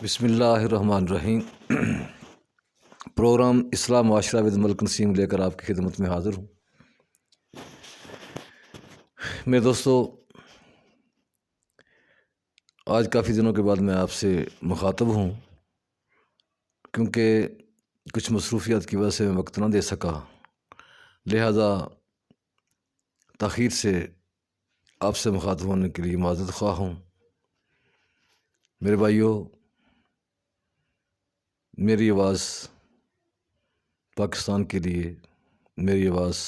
بسم اللہ الرحمن الرحیم۔ پروگرام اسلام معاشرہ ود ملک نسیم لے کر آپ کی خدمت میں حاضر ہوں۔ میرے دوستو، آج کافی دنوں کے بعد میں آپ سے مخاطب ہوں، کیونکہ کچھ مصروفیات کی وجہ سے میں وقت نہ دے سکا، لہذا تاخیر سے آپ سے مخاطب ہونے کے لیے معذرت خواہ ہوں۔ میرے بھائیو، میری آواز پاکستان کے لیے، میری آواز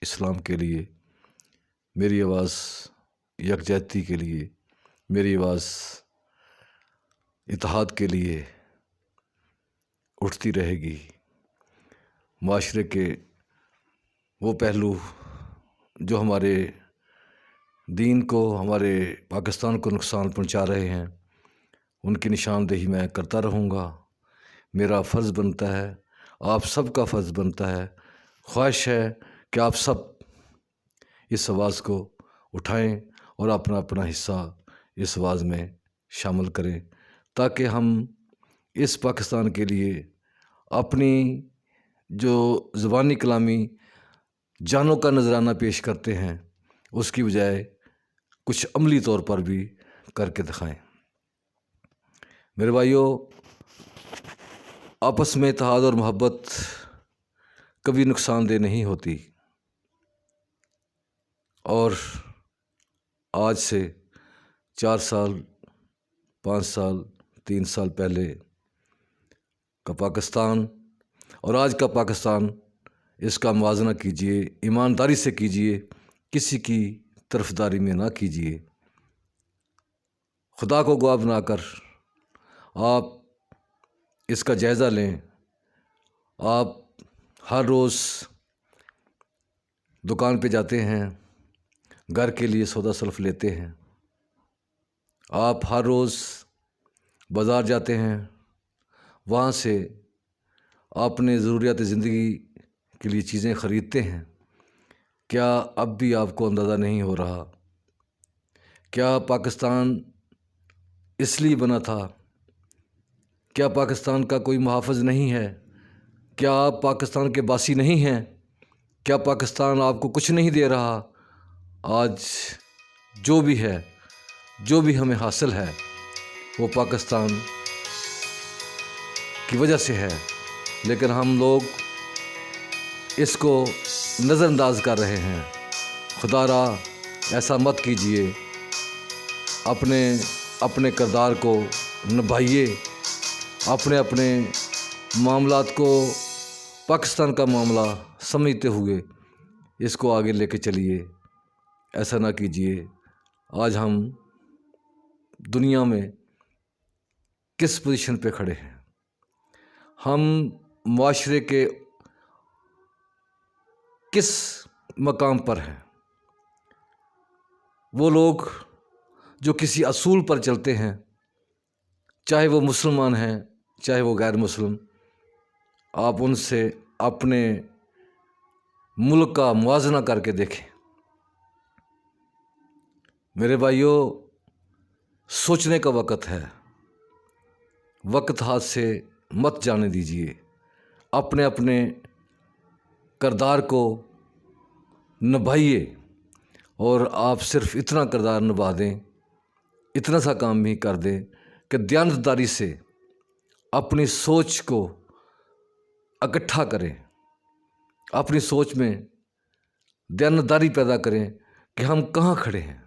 اسلام کے لیے، میری آواز یکجہتی کے لیے، میری آواز اتحاد کے لیے اٹھتی رہے گی۔ معاشرے کے وہ پہلو جو ہمارے دین کو، ہمارے پاکستان کو نقصان پہنچا رہے ہیں، ان کی نشاندہی میں کرتا رہوں گا۔ میرا فرض بنتا ہے، آپ سب کا فرض بنتا ہے، خواہش ہے کہ آپ سب اس آواز کو اٹھائیں اور اپنا اپنا حصہ اس آواز میں شامل کریں، تاکہ ہم اس پاکستان کے لیے اپنی جو زبانی کلامی جانوں کا نذرانہ پیش کرتے ہیں، اس کی بجائے کچھ عملی طور پر بھی کر کے دکھائیں۔ میرے بھائیو، آپس میں اتحاد اور محبت کبھی نقصان دہ نہیں ہوتی، اور آج سے 4 سال، 5 سال، 3 سال پہلے کا پاکستان اور آج کا پاکستان، اس کا موازنہ کیجئے، ایمانداری سے کیجئے، کسی کی طرفداری میں نہ کیجئے۔ خدا کو گواہ بنا کر آپ اس کا جائزہ لیں۔ آپ ہر روز دکان پہ جاتے ہیں، گھر کے لیے سودا سلف لیتے ہیں۔ آپ ہر روز بازار جاتے ہیں، وہاں سے اپنے ضروریات زندگی کے لیے چیزیں خریدتے ہیں۔ کیا اب بھی آپ کو اندازہ نہیں ہو رہا؟ کیا پاکستان اس لیے بنا تھا؟ کیا پاکستان کا کوئی محافظ نہیں ہے؟ کیا آپ پاکستان کے باسی نہیں ہیں؟ کیا پاکستان آپ کو کچھ نہیں دے رہا؟ آج جو بھی ہے، جو بھی ہمیں حاصل ہے، وہ پاکستان کی وجہ سے ہے، لیکن ہم لوگ اس کو نظر انداز کر رہے ہیں۔ خدا را ایسا مت کیجیے، اپنے کردار کو نبھائیے، اپنے معاملات کو پاکستان کا معاملہ سمجھتے ہوئے اس کو آگے لے کے چلیے۔ ایسا نہ کیجیے۔ آج ہم دنیا میں کس پوزیشن پہ کھڑے ہیں؟ ہم معاشرے کے کس مقام پر ہیں؟ وہ لوگ جو کسی اصول پر چلتے ہیں، چاہے وہ مسلمان ہیں، چاہے وہ غیر مسلم، آپ ان سے اپنے ملک کا موازنہ کر کے دیکھیں۔ میرے بھائیو، سوچنے کا وقت ہے، وقت ہاتھ سے مت جانے دیجیے۔ اپنے کردار کو نبھائیے، اور آپ صرف اتنا کردار نبھا دیں، اتنا سا کام بھی کر دیں کہ دیانتداری سے اپنی سوچ کو اکٹھا کریں، اپنی سوچ میں دیانتداری پیدا کریں کہ ہم کہاں کھڑے ہیں،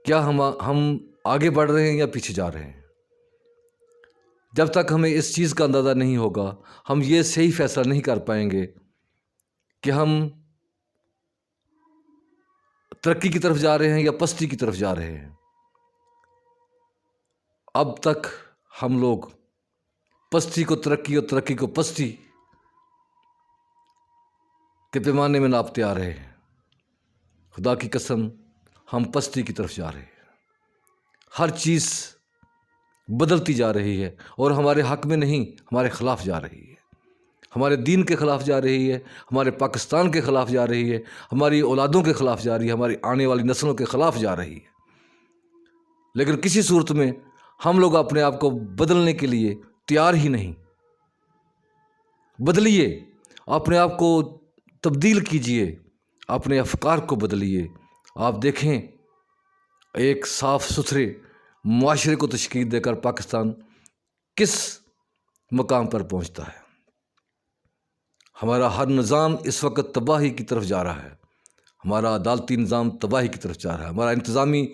کیا ہم آگے بڑھ رہے ہیں یا پیچھے جا رہے ہیں۔ جب تک ہمیں اس چیز کا اندازہ نہیں ہوگا، ہم یہ صحیح فیصلہ نہیں کر پائیں گے کہ ہم ترقی کی طرف جا رہے ہیں یا پستی کی طرف جا رہے ہیں۔ اب تک ہم لوگ پستی کو ترقی اور ترقی کو پستی کے پیمانے میں ناپتے آ رہے ہیں۔ خدا کی قسم، ہم پستی کی طرف جا رہے ہیں۔ ہر چیز بدلتی جا رہی ہے، اور ہمارے حق میں نہیں، ہمارے خلاف جا رہی ہے، ہمارے دین کے خلاف جا رہی ہے، ہمارے پاکستان کے خلاف جا رہی ہے، ہماری اولادوں کے خلاف جا رہی ہے، ہماری آنے والی نسلوں کے خلاف جا رہی ہے۔ لیکن کسی صورت میں ہم لوگ اپنے آپ کو بدلنے کے لیے تیار ہی نہیں۔ بدلیے، اپنے آپ کو تبدیل کیجیے، اپنے افکار کو بدلیے۔ آپ دیکھیں ایک صاف ستھرے معاشرے کو تشکیل دے کر پاکستان کس مقام پر پہنچتا ہے۔ ہمارا ہر نظام اس وقت تباہی کی طرف جا رہا ہے، ہمارا عدالتی نظام تباہی کی طرف جا رہا ہے، ہمارا انتظامی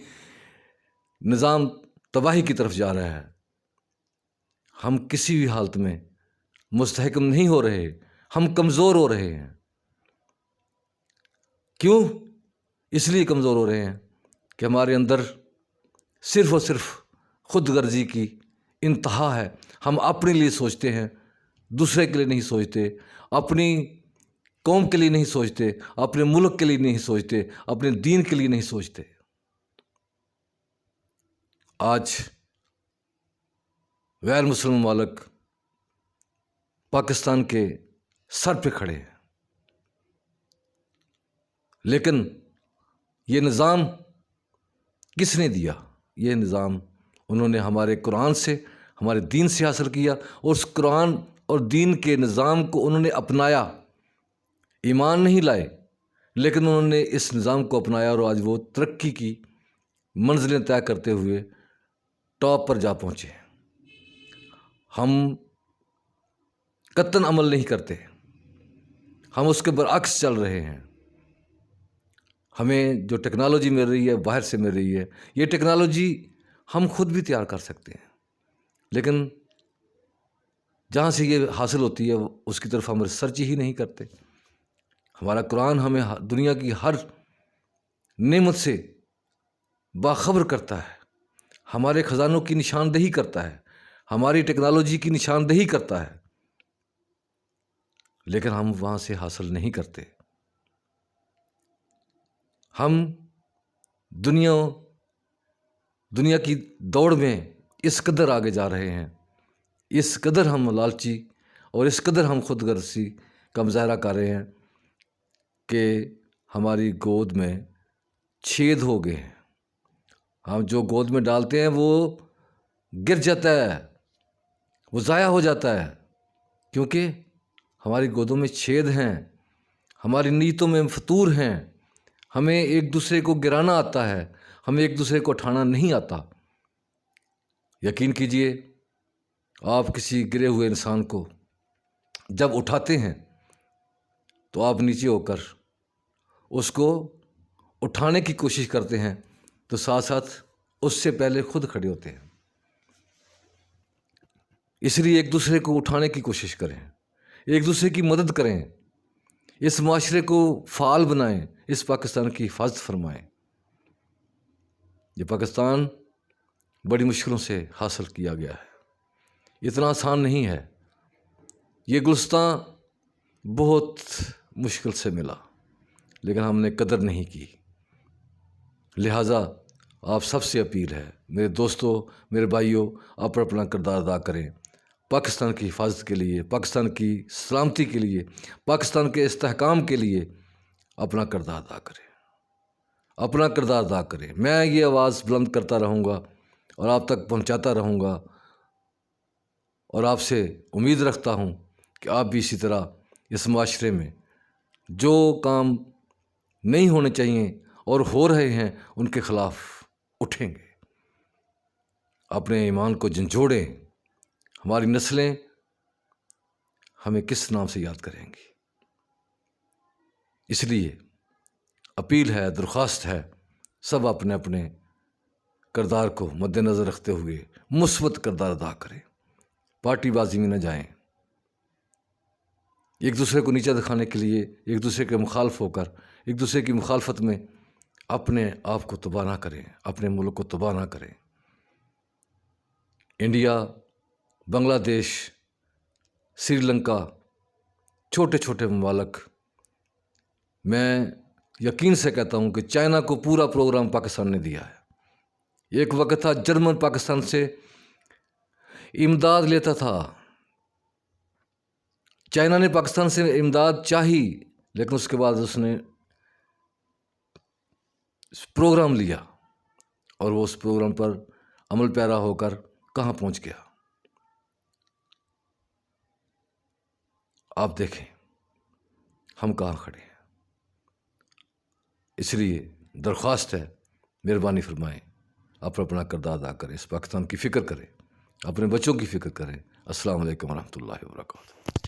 نظام تباہی کی طرف جا رہا ہے۔ ہم کسی بھی حالت میں مستحکم نہیں ہو رہے، ہم کمزور ہو رہے ہیں۔ کیوں؟ اس لیے کمزور ہو رہے ہیں کہ ہمارے اندر صرف اور صرف خود غرضی کی انتہا ہے۔ ہم اپنے لیے سوچتے ہیں، دوسرے کے لیے نہیں سوچتے، اپنی قوم کے لیے نہیں سوچتے، اپنے ملک کے لیے نہیں سوچتے، اپنے دین کے لیے نہیں سوچتے۔ آج غیر مسلم ممالک پاکستان کے سر پہ کھڑے ہیں، لیکن یہ نظام کس نے دیا؟ یہ نظام انہوں نے ہمارے قرآن سے، ہمارے دین سے حاصل کیا، اور اس قرآن اور دین کے نظام کو انہوں نے اپنایا۔ ایمان نہیں لائے، لیکن انہوں نے اس نظام کو اپنایا، اور آج وہ ترقی کی منزلیں طے کرتے ہوئے ٹاپ پر جا پہنچے۔ ہم قطعاً عمل نہیں کرتے، ہم اس کے برعکس چل رہے ہیں۔ ہمیں جو ٹیکنالوجی مل رہی ہے باہر سے مل رہی ہے، یہ ٹیکنالوجی ہم خود بھی تیار کر سکتے ہیں، لیکن جہاں سے یہ حاصل ہوتی ہے اس کی طرف ہم ریسرچ ہی نہیں کرتے۔ ہمارا قرآن ہمیں دنیا کی ہر نعمت سے باخبر کرتا ہے، ہمارے خزانوں کی نشاندہی کرتا ہے، ہماری ٹیکنالوجی کی نشاندہی کرتا ہے، لیکن ہم وہاں سے حاصل نہیں کرتے۔ ہم دنیا کی دوڑ میں اس قدر آگے جا رہے ہیں، اس قدر ہم لالچی اور اس قدر ہم خود غرضی کا مظاہرہ کر رہے ہیں کہ ہماری گود میں چھید ہو گئے ہیں۔ ہم جو گود میں ڈالتے ہیں وہ گر جاتا ہے، وہ ضائع ہو جاتا ہے، کیونکہ ہماری گودوں میں چھید ہیں، ہماری نیتوں میں فطور ہیں۔ ہمیں ایک دوسرے کو گرانا آتا ہے، ہمیں ایک دوسرے کو اٹھانا نہیں آتا۔ یقین کیجئے، آپ کسی گرے ہوئے انسان کو جب اٹھاتے ہیں تو آپ نیچے ہو کر اس کو اٹھانے کی کوشش کرتے ہیں، تو ساتھ ساتھ اس سے پہلے خود کھڑے ہوتے ہیں۔ اس لیے ایک دوسرے کو اٹھانے کی کوشش کریں، ایک دوسرے کی مدد کریں، اس معاشرے کو فعال بنائیں، اس پاکستان کی حفاظت فرمائیں۔ یہ پاکستان بڑی مشکلوں سے حاصل کیا گیا ہے، اتنا آسان نہیں ہے۔ یہ گلستان بہت مشکل سے ملا، لیکن ہم نے قدر نہیں کی۔ لہٰذا آپ سب سے اپیل ہے، میرے دوستوں، میرے بھائیوں، آپ اپنا کردار ادا کریں، پاکستان کی حفاظت کے لیے، پاکستان کی سلامتی کے لیے، پاکستان کے استحکام کے لیے اپنا کردار ادا کریں، اپنا کردار ادا کریں۔ میں یہ آواز بلند کرتا رہوں گا اور آپ تک پہنچاتا رہوں گا، اور آپ سے امید رکھتا ہوں کہ آپ بھی اسی طرح اس معاشرے میں جو کام نہیں ہونے چاہیے اور ہو رہے ہیں ان کے خلاف اٹھیں گے، اپنے ایمان کو جھنجھوڑیں۔ ہماری نسلیں ہمیں کس نام سے یاد کریں گی؟ اس لیے اپیل ہے، درخواست ہے، سب اپنے اپنے کردار کو مد نظر رکھتے ہوئے مثبت کردار ادا کریں، پارٹی بازی میں نہ جائیں، ایک دوسرے کو نیچا دکھانے کے لیے ایک دوسرے کے مخالف ہو کر ایک دوسرے کی مخالفت میں اپنے آپ کو تباہ نہ کریں، اپنے ملک کو تباہ نہ کریں۔ انڈیا، بنگلہ دیش، سری لنکا، چھوٹے چھوٹے ممالک، میں یقین سے کہتا ہوں کہ چائنا کو پورا پروگرام پاکستان نے دیا ہے۔ ایک وقت تھا جرمن پاکستان سے امداد لیتا تھا، چائنا نے پاکستان سے امداد چاہی، لیکن اس کے بعد اس نے پروگرام لیا اور وہ اس پروگرام پر عمل پیرا ہو کر کہاں پہنچ گیا. آپ دیکھیں ہم کہاں کھڑے ہیں. اس لیے درخواست ہے، مہربانی فرمائیں اپنا کردار ادا کریں، اس پاکستان کی فکر کریں، اپنے بچوں کی فکر کریں. السلام علیکم ورحمۃ اللہ وبرکاتہ.